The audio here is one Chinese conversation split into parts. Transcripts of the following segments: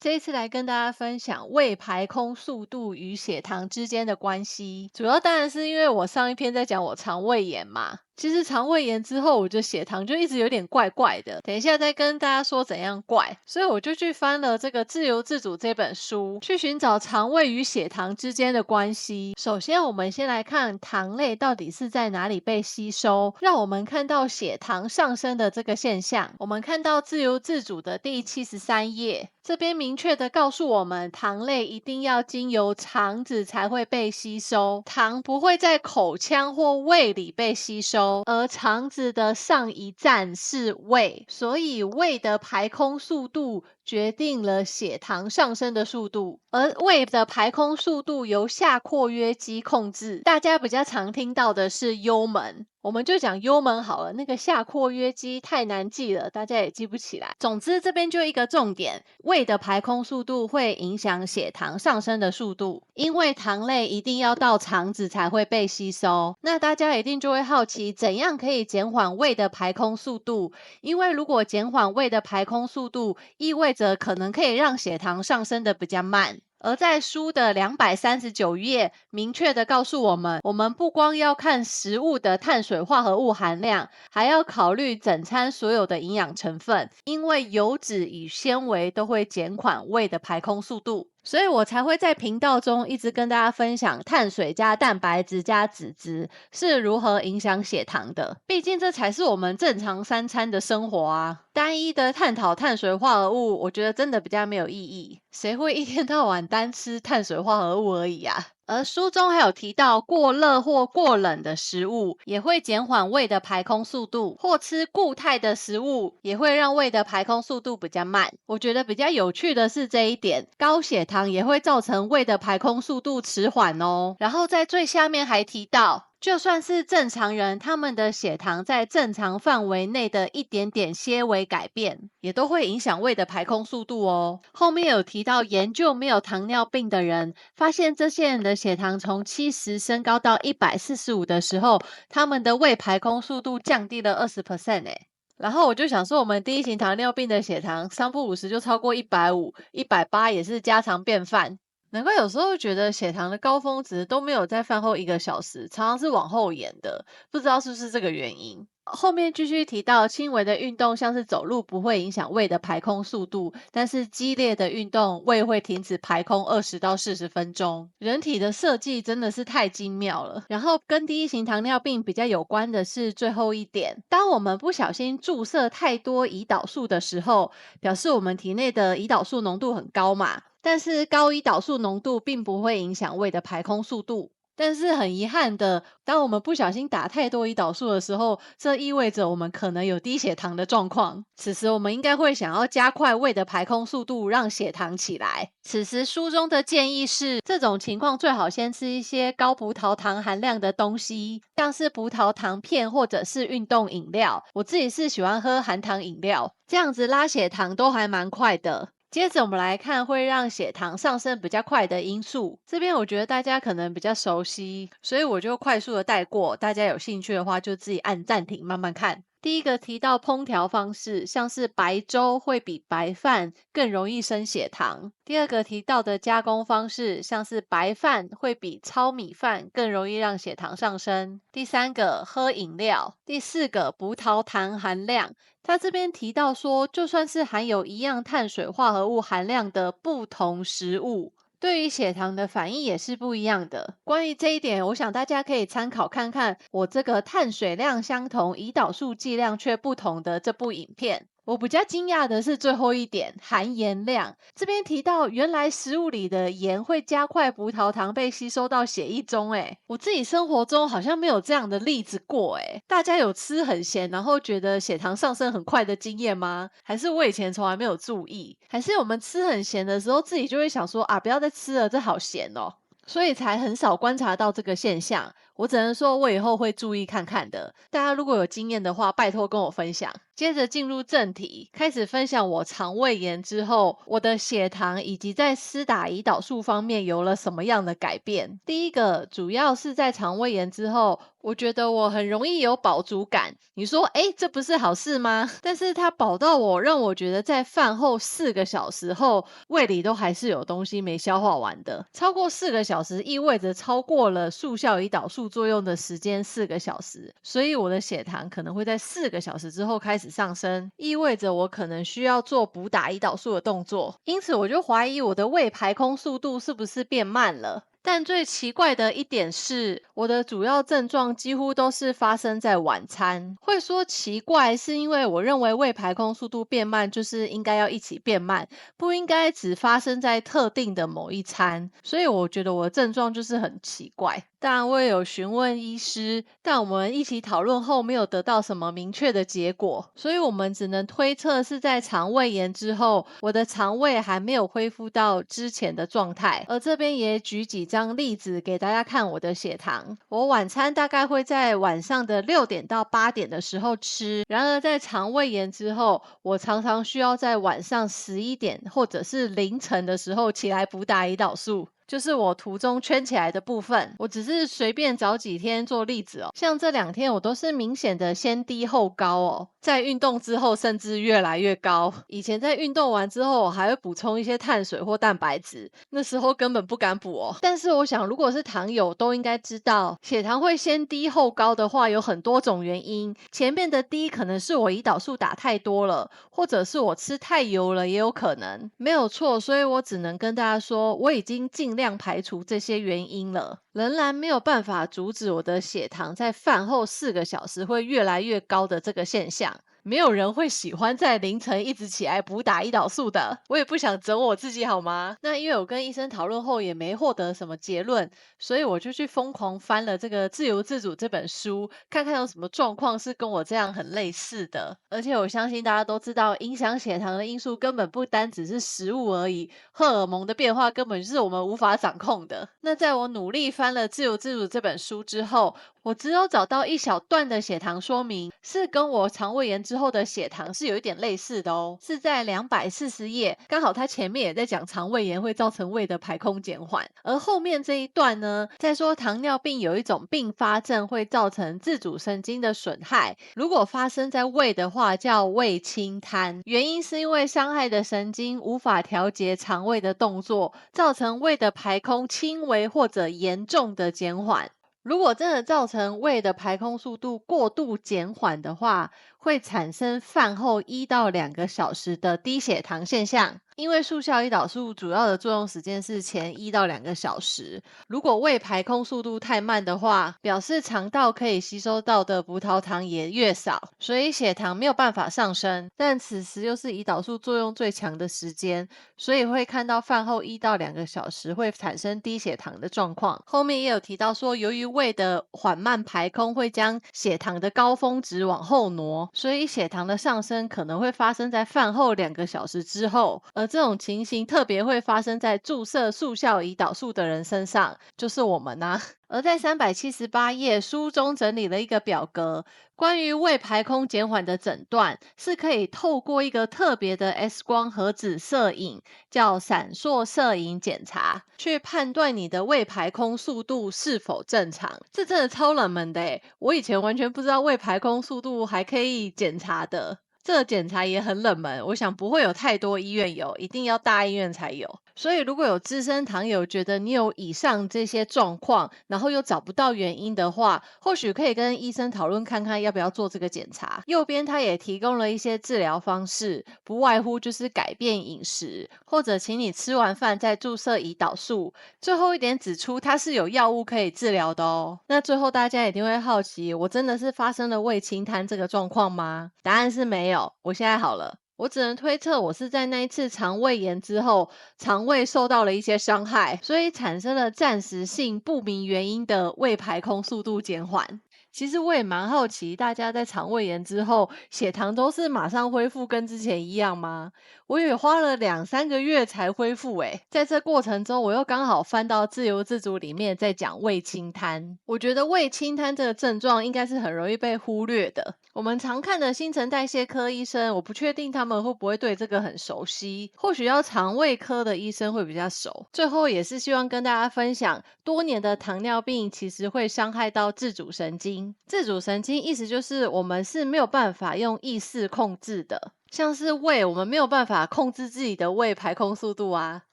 这一次来跟大家分享胃排空速度与血糖之间的关系，主要当然是因为我上一篇在讲我肠胃炎嘛。其实肠胃炎之后，我的血糖就一直有点怪怪的，等一下再跟大家说怎样怪。所以我就去翻了这个《自由自主》这本书，去寻找肠胃与血糖之间的关系。首先，我们先来看糖类到底是在哪里被吸收，让我们看到血糖上升的这个现象。我们看到《自由自主》的第73页。这边明确的告诉我们，糖类一定要经由肠子才会被吸收，糖不会在口腔或胃里被吸收，而肠子的上一站是胃，所以胃的排空速度决定了血糖上升的速度，而胃的排空速度由下括约肌控制。大家比较常听到的是幽门，我们就讲幽门好了，那个下括约肌太难记了，大家也记不起来。总之这边就一个重点，胃的排空速度会影响血糖上升的速度，因为糖类一定要到肠子才会被吸收。那大家一定就会好奇，怎样可以减缓胃的排空速度？因为如果减缓胃的排空速度，意味着可能可以让血糖上升的比较慢。而在书的239页，明确的告诉我们，我们不光要看食物的碳水化合物含量，还要考虑整餐所有的营养成分，因为油脂与纤维都会减缓胃的排空速度。所以我才会在频道中一直跟大家分享碳水加蛋白质加脂质是如何影响血糖的，毕竟这才是我们正常三餐的生活啊。单一的探讨碳水化合物，我觉得真的比较没有意义，谁会一天到晚单吃碳水化合物而已啊。而书中还有提到，过热或过冷的食物也会减缓胃的排空速度，或吃固态的食物也会让胃的排空速度比较慢。我觉得比较有趣的是这一点，高血糖也会造成胃的排空速度迟缓哦。然后在最下面还提到，就算是正常人，他们的血糖在正常范围内的一点点些微改变，也都会影响胃的排空速度哦。后面有提到研究没有糖尿病的人，发现这些人的血糖从70升高到145的时候，他们的胃排空速度降低了20%欸。然后我就想说，我们第一型糖尿病的血糖3不50就超过150、180也是家常便饭。难怪有时候觉得血糖的高峰值都没有在饭后1个小时，常常是往后延的，不知道是不是这个原因。后面继续提到，轻微的运动像是走路不会影响胃的排空速度，但是激烈的运动胃会停止排空20到40分钟。人体的设计真的是太精妙了。然后跟第一型糖尿病比较有关的是最后一点，当我们不小心注射太多胰岛素的时候，表示我们体内的胰岛素浓度很高嘛，但是高胰岛素浓度并不会影响胃的排空速度。但是很遗憾的，当我们不小心打太多胰岛素的时候，这意味着我们可能有低血糖的状况。此时我们应该会想要加快胃的排空速度，让血糖起来。此时书中的建议是，这种情况最好先吃一些高葡萄糖含量的东西，像是葡萄糖片或者是运动饮料。我自己是喜欢喝含糖饮料，这样子拉血糖都还蛮快的。接着我们来看会让血糖上升比较快的因素，这边我觉得大家可能比较熟悉，所以我就快速的带过，大家有兴趣的话就自己按暂停慢慢看。第一个提到烹调方式，像是白粥会比白饭更容易升血糖。第二个提到的加工方式，像是白饭会比糙米饭更容易让血糖上升。第三个喝饮料。第四个葡萄糖含量。他这边提到说，就算是含有一样碳水化合物含量的不同食物，对于血糖的反应也是不一样的。关于这一点，我想大家可以参考看看我这个碳水量相同、胰岛素剂量却不同的这部影片。我比较惊讶的是最后一点，含盐量。这边提到，原来食物里的盐会加快葡萄糖被吸收到血液中。我自己生活中好像没有这样的例子过。大家有吃很咸，然后觉得血糖上升很快的经验吗？还是我以前从来没有注意？还是我们吃很咸的时候，自己就会想说啊，不要再吃了，这好咸哦。所以才很少观察到这个现象，我只能说我以后会注意看看的。大家如果有经验的话，拜托跟我分享。接着进入正题，开始分享我肠胃炎之后，我的血糖以及在施打胰岛素方面有了什么样的改变。第一个主要是在肠胃炎之后，我觉得我很容易有饱足感。你说，这不是好事吗？但是它饱到让我觉得在饭后4个小时后，胃里都还是有东西没消化完的。超过4个小时意味着超过了速效胰岛素作用的时间4个小时，所以我的血糖可能会在4个小时之后开始上升，意味着我可能需要做补打胰岛素的动作。因此我就怀疑我的胃排空速度是不是变慢了。但最奇怪的一点是，我的主要症状几乎都是发生在晚餐。会说奇怪，是因为我认为胃排空速度变慢就是应该要一起变慢，不应该只发生在特定的某一餐。所以我觉得我的症状就是很奇怪。当然我也有询问医师，但我们一起讨论后没有得到什么明确的结果，所以我们只能推测是在肠胃炎之后，我的肠胃还没有恢复到之前的状态。而这边也举几张例子给大家看我的血糖。我晚餐大概会在晚上的6点到8点的时候吃，然而在肠胃炎之后，我常常需要在晚上11点或者是凌晨的时候起来补打胰岛素。就是我图中圈起来的部分，我只是随便找几天做例子哦。像这2天我都是明显的先低后高哦，在运动之后甚至越来越高。以前在运动完之后，我还会补充一些碳水或蛋白质，那时候根本不敢补哦。但是我想，如果是糖友都应该知道，血糖会先低后高的话，有很多种原因。前面的低可能是我胰岛素打太多了，或者是我吃太油了，也有可能。没有错，所以我只能跟大家说，我已经尽量排除这些原因了，仍然没有办法阻止我的血糖在饭后4个小时会越来越高的这个现象。没有人会喜欢在凌晨一直起来补打胰岛素的，我也不想整我自己好吗？那因为我跟医生讨论后也没获得什么结论，所以我就去疯狂翻了这个《自由自主》这本书，看看有什么状况是跟我这样很类似的。而且我相信大家都知道，影响血糖的因素根本不单只是食物而已，荷尔蒙的变化根本就是我们无法掌控的。那在我努力翻了《自由自主》这本书之后，我只有找到一小段的血糖说明，是跟我肠胃炎之后的血糖是有一点类似的哦，是在240页，刚好它前面也在讲肠胃炎会造成胃的排空减缓，而后面这一段呢，在说糖尿病有一种并发症会造成自主神经的损害，如果发生在胃的话叫胃清瘫，原因是因为伤害的神经无法调节肠胃的动作，造成胃的排空轻微或者严重的减缓。如果真的造成胃的排空速度过度减缓的话，会产生饭后1到2个小时的低血糖现象。因为速效胰岛素主要的作用时间是前1到2个小时，如果胃排空速度太慢的话，表示肠道可以吸收到的葡萄糖也越少，所以血糖没有办法上升。但此时又是胰岛素作用最强的时间，所以会看到饭后1到2个小时会产生低血糖的状况。后面也有提到说，由于胃的缓慢排空会将血糖的高峰值往后挪，所以血糖的上升可能会发生在饭后2个小时之后。而这种情形特别会发生在注射速效胰岛素的人身上，就是我们啊。而在378页书中整理了一个表格，关于胃排空减缓的诊断是可以透过一个特别的 X 光核子摄影，叫闪烁摄影检查，去判断你的胃排空速度是否正常。这真的超冷门的耶，我以前完全不知道胃排空速度还可以检查的。这个检查也很冷门，我想不会有太多医院有，一定要大医院才有。所以如果有资深糖友觉得你有以上这些状况，然后又找不到原因的话，或许可以跟医生讨论看看要不要做这个检查。右边他也提供了一些治疗方式，不外乎就是改变饮食，或者请你吃完饭再注射胰岛素。最后一点指出它是有药物可以治疗的哦。那最后大家一定会好奇，我真的是发生了胃清瘫这个状况吗？答案是没有，我现在好了。我只能推测，我是在那一次肠胃炎之后，肠胃受到了一些伤害，所以产生了暂时性不明原因的胃排空速度减缓。其实我也蛮好奇，大家在肠胃炎之后，血糖都是马上恢复跟之前一样吗？我也花了2、3个月才恢复诶。在这过程中，我又刚好翻到《自由自主》里面在讲胃清瘫。我觉得胃清瘫这个症状应该是很容易被忽略的。我们常看的新陈代谢科医生，我不确定他们会不会对这个很熟悉，或许要肠胃科的医生会比较熟。最后也是希望跟大家分享，多年的糖尿病其实会伤害到自主神经。自主神经意思就是我们是没有办法用意识控制的。像是胃，我们没有办法控制自己的胃排空速度啊。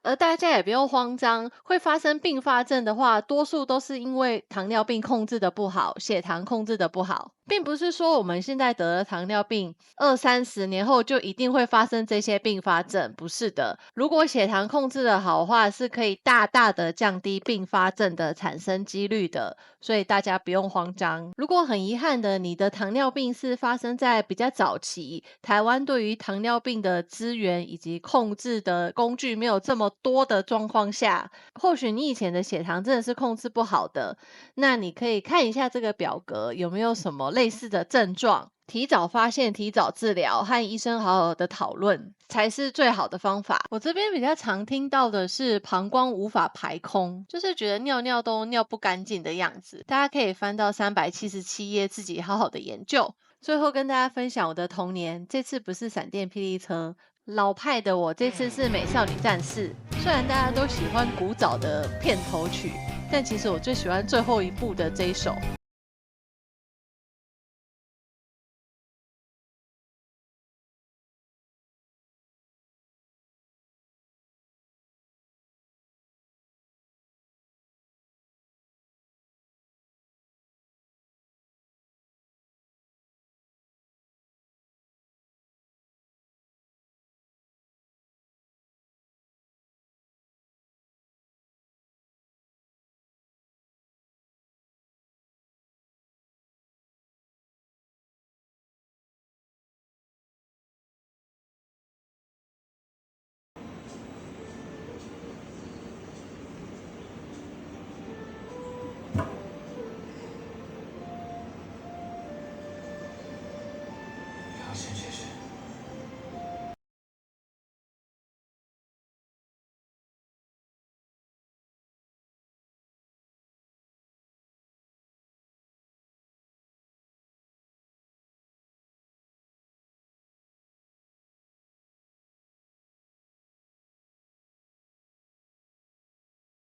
而大家也不用慌张，会发生并发症的话，多数都是因为糖尿病控制的不好，血糖控制的不好，并不是说我们现在得了糖尿病，20-30年后就一定会发生这些并发症，不是的。如果血糖控制的好的话，是可以大大的降低并发症的产生几率的，所以大家不用慌张。如果很遗憾的，你的糖尿病是发生在比较早期，台湾对于糖尿病的资源以及控制的工具没有这么多的状况下，或许你以前的血糖真的是控制不好的，那你可以看一下这个表格有没有什么类似的症状，提早发现、提早治疗，和医生好好的讨论，才是最好的方法。我这边比较常听到的是膀胱无法排空，就是觉得尿尿都尿不干净的样子。大家可以翻到377页，自己好好的研究。最后跟大家分享我的童年，这次不是闪电霹雳车，老派的我这次是美少女战士。虽然大家都喜欢古早的片头曲，但其实我最喜欢最后一部的这一首。